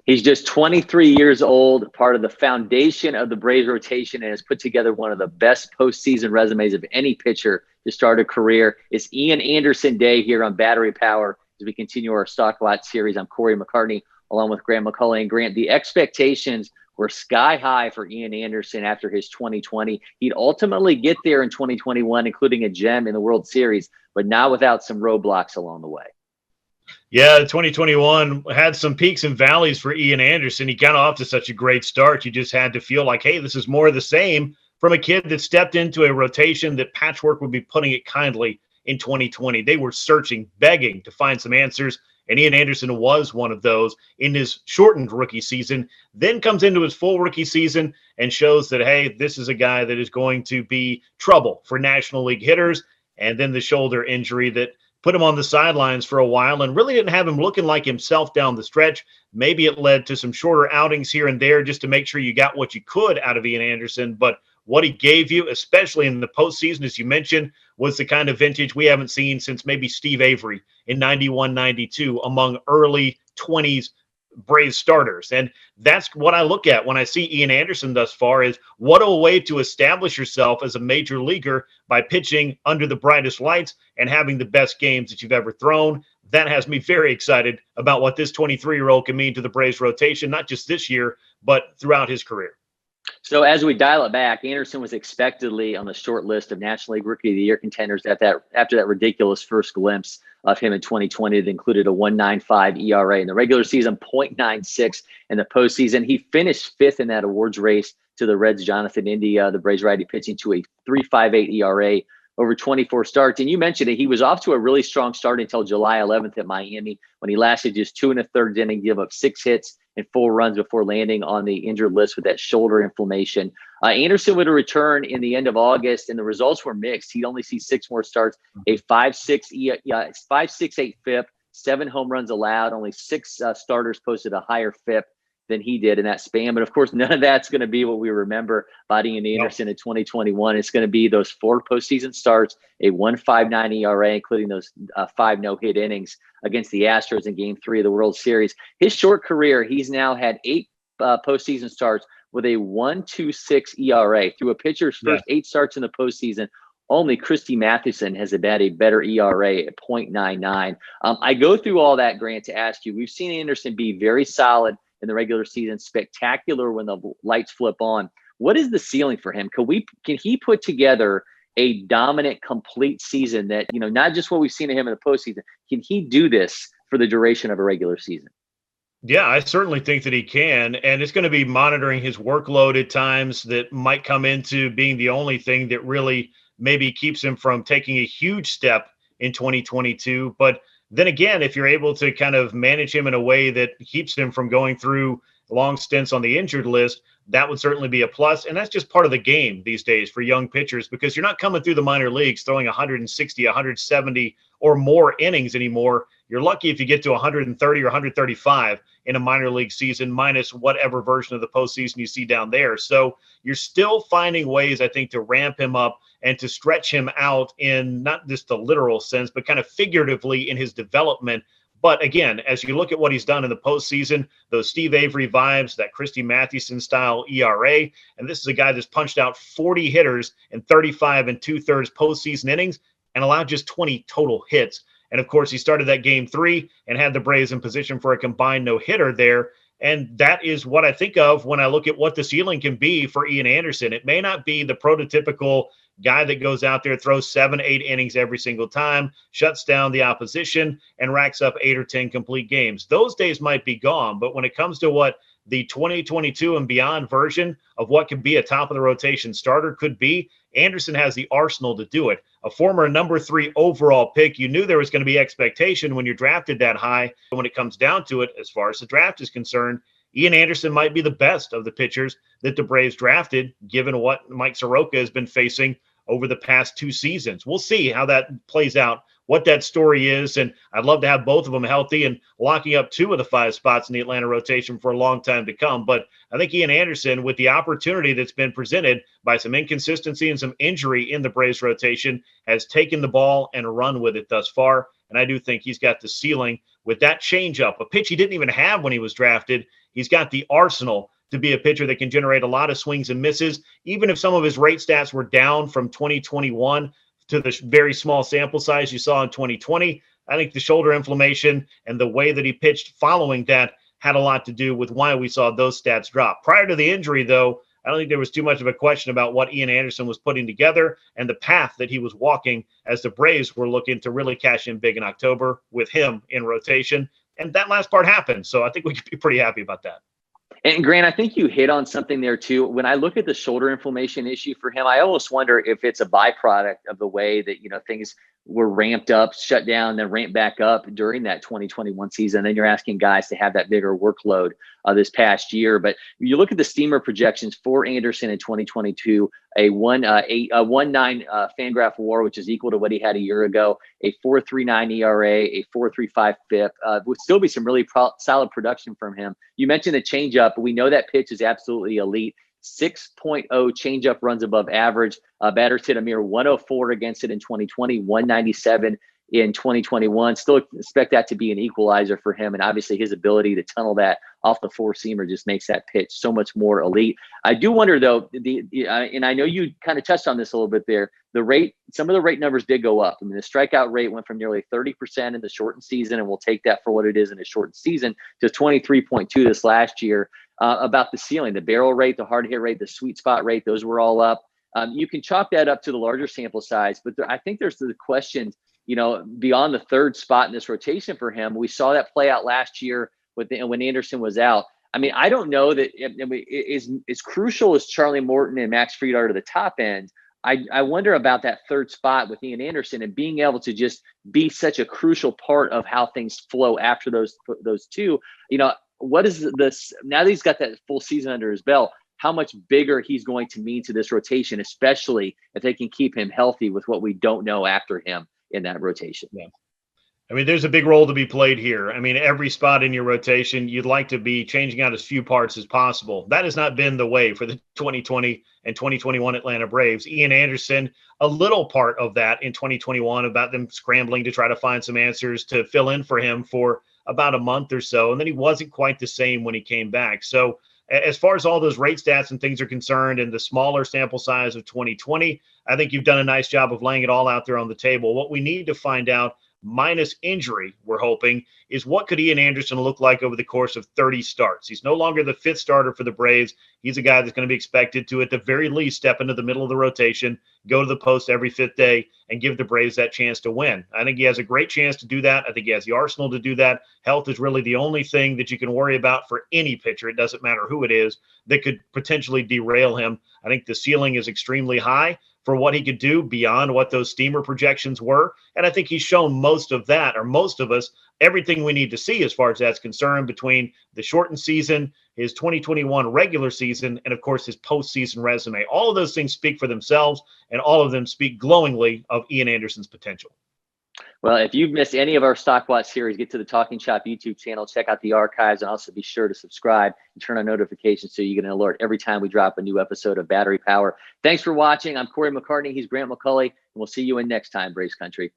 He's just 23 years old, part of the foundation of the Braves rotation, and has put together one of the best postseason resumes of any pitcher to start a career. It's Ian Anderson Day here on Battery Power as we continue our Stock Lot series. I'm Cory McCartney, along with Grant McAuley. And Grant, the expectations were sky high for Ian Anderson after his 2020. He'd ultimately get there in 2021, including a gem in the World Series, but not without some roadblocks along the way. Yeah, 2021 had some peaks and valleys for Ian Anderson. He got off to such a great start. You just had to feel like, hey, this is more of the same from a kid that stepped into a rotation that Patchwork would be putting it kindly in 2020. They were searching, begging to find some answers, and Ian Anderson was one of those in his shortened rookie season, then comes into his full rookie season and shows that, hey, this is a guy that is going to be trouble for National League hitters, and then the shoulder injury that put him on the sidelines for a while and really didn't have him looking like himself down the stretch. Maybe it led to some shorter outings here and there just to make sure you got what you could out of Ian Anderson. But what he gave you, especially in the postseason, as you mentioned, was the kind of vintage we haven't seen since maybe Steve Avery in 91, 92 among early 20s Braves starters. And that's what I look at when I see Ian Anderson thus far, is what a way to establish yourself as a major leaguer by pitching under the brightest lights and having the best games that you've ever thrown. That has me very excited about what this 23-year-old can mean to the Braves rotation, not just this year, but throughout his career. So as we dial it back, Anderson was expectedly on the short list of National League Rookie of the Year contenders after that ridiculous first glimpse of him in 2020 that included a 1.95 ERA in the regular season, 0.96 in the postseason. He finished fifth in that awards race to the Reds' Jonathan India, the Braves righty, pitching to a 3.58 ERA over 24 starts. And you mentioned it, he was off to a really strong start until July 11th at Miami, when he lasted just 2 1/3 innings, gave up 6 hits and 4 runs before landing on the injured list with that shoulder inflammation. Anderson would return in the end of August, and the results were mixed. He'd only see 6 more starts, a 5.68 FIP, 7 home runs allowed. Only 6 starters posted a higher FIP than he did in that span. But of course, none of that's going to be what we remember about Ian Anderson in 2021. It's going to be those 4 postseason starts, a 1.59 ERA, including those 5 no-hit innings against the Astros in Game 3 of the World Series. His short career, he's now had 8 postseason starts with a 1.26 ERA. Through a pitcher's first 8 starts in the postseason, only Christy Mathewson has had a better ERA at 0.99. I go through all that, Grant, to ask you, we've seen Anderson be very solid in the regular season, spectacular when the lights flip on. What is the ceiling for him? Can he put together a dominant, complete season that, not just what we've seen of him in the postseason? Can he do this for the duration of a regular season? Yeah, I certainly think that he can. And it's going to be monitoring his workload at times that might come into being the only thing that really maybe keeps him from taking a huge step in 2022. But then again, if you're able to kind of manage him in a way that keeps him from going through long stints on the injured list, that would certainly be a plus. And that's just part of the game these days for young pitchers, because you're not coming through the minor leagues throwing 160, 170 or more innings anymore. You're lucky if you get to 130 or 135 in a minor league season, minus whatever version of the postseason you see down there. So you're still finding ways, I think, to ramp him up and to stretch him out in not just the literal sense, but kind of figuratively in his development. But again, as you look at what he's done in the postseason, those Steve Avery vibes, that Christy Mathewson style ERA, and this is a guy that's punched out 40 hitters in 35 2/3 postseason innings and allowed just 20 total hits. And of course, he started that Game 3 and had the Braves in position for a combined no-hitter there. And that is what I think of when I look at what the ceiling can be for Ian Anderson. It may not be the prototypical guy that goes out there, throws 7, 8 innings every single time, shuts down the opposition, and racks up 8 or 10 complete games. Those days might be gone. But when it comes to what the 2022 and beyond version of what could be a top of the rotation starter could be, Anderson has the arsenal to do it. A former number 3 overall pick, you knew there was going to be expectation when you drafted that high. When it comes down to it, as far as the draft is concerned, Ian Anderson might be the best of the pitchers that the Braves drafted, given what Mike Soroka has been facing over the past 2 seasons. We'll see how that plays out, what that story is, and I'd love to have both of them healthy and locking up 2 of the 5 spots in the Atlanta rotation for a long time to come. But I think Ian Anderson, with the opportunity that's been presented by some inconsistency and some injury in the Braves rotation, has taken the ball and run with it thus far. And I do think he's got the ceiling with that changeup, a pitch he didn't even have when he was drafted. He's got the arsenal to be a pitcher that can generate a lot of swings and misses. Even if some of his rate stats were down from 2021 to the very small sample size you saw in 2020, I think the shoulder inflammation and the way that he pitched following that had a lot to do with why we saw those stats drop. Prior to the injury, though, I don't think there was too much of a question about what Ian Anderson was putting together and the path that he was walking as the Braves were looking to really cash in big in October with him in rotation. And that last part happened. So I think we could be pretty happy about that. And Grant, I think you hit on something there too. When I look at the shoulder inflammation issue for him, I almost wonder if it's a byproduct of the way that, things were ramped up, shut down, then ramped back up during that 2021 season. Then you're asking guys to have that bigger workload this past year. But you look at the steamer projections for Anderson in 2022, a 1.9 Fangraph WAR, which is equal to what he had a year ago, a 4.39 ERA, a 4.35 FIP, would still be some really solid production from him. You mentioned the changeup. We know that pitch is absolutely elite. 6.0 changeup runs above average. Batters hit a mere 104 against it in 2020, 197 in 2021. Still expect that to be an equalizer for him. And obviously his ability to tunnel that off the four-seamer just makes that pitch so much more elite. I do wonder, though, and I know you kind of touched on this a little bit there, some of the rate numbers did go up. I mean, the strikeout rate went from nearly 30% in the shortened season, and we'll take that for what it is in a shortened season, to 23.2 this last year. About the ceiling, the barrel rate, the hard hit rate, the sweet spot rate, those were all up. You can chalk that up to the larger sample size, but I think there's the question, beyond the third spot in this rotation for him. We saw that play out last year when Anderson was out. I mean, I don't know that as crucial as Charlie Morton and Max Fried are to the top end. I wonder about that third spot with Ian Anderson and being able to just be such a crucial part of how things flow after those two. What is this now that he's got that full season under his belt? How much bigger he's going to mean to this rotation, especially if they can keep him healthy with what we don't know after him in that rotation. Yeah. I mean, there's a big role to be played here. I mean, every spot in your rotation, you'd like to be changing out as few parts as possible. That has not been the way for the 2020 and 2021 Atlanta Braves. Ian Anderson, a little part of that in 2021, about them scrambling to try to find some answers to fill in for him for about a month or so. And then he wasn't quite the same when he came back. So as far as all those rate stats and things are concerned, and the smaller sample size of 2020, I think you've done a nice job of laying it all out there on the table. What we need to find out, minus injury, we're hoping, is what could Ian Anderson look like over the course of 30 starts? He's no longer the fifth starter for the Braves. He's a guy that's going to be expected to, at the very least, step into the middle of the rotation, go to the post every fifth day, and give the Braves that chance to win. I think he has a great chance to do that. I think he has the arsenal to do that. Health is really the only thing that you can worry about for any pitcher. It doesn't matter who it is that could potentially derail him. I think the ceiling is extremely high for what he could do beyond what those steamer projections were. And I think he's shown most of that, or most of us, everything we need to see as far as that's concerned, between the shortened season, his 2021 regular season, and of course his postseason resume. All of those things speak for themselves, and all of them speak glowingly of Ian Anderson's potential. Well, if you've missed any of our Stock Watch series, get to the Talking Chop YouTube channel, check out the archives, and also be sure to subscribe and turn on notifications so you get an alert every time we drop a new episode of Battery Power. Thanks for watching. I'm Cory McCartney. He's Grant McAuley, and we'll see you in next time, Braves Country.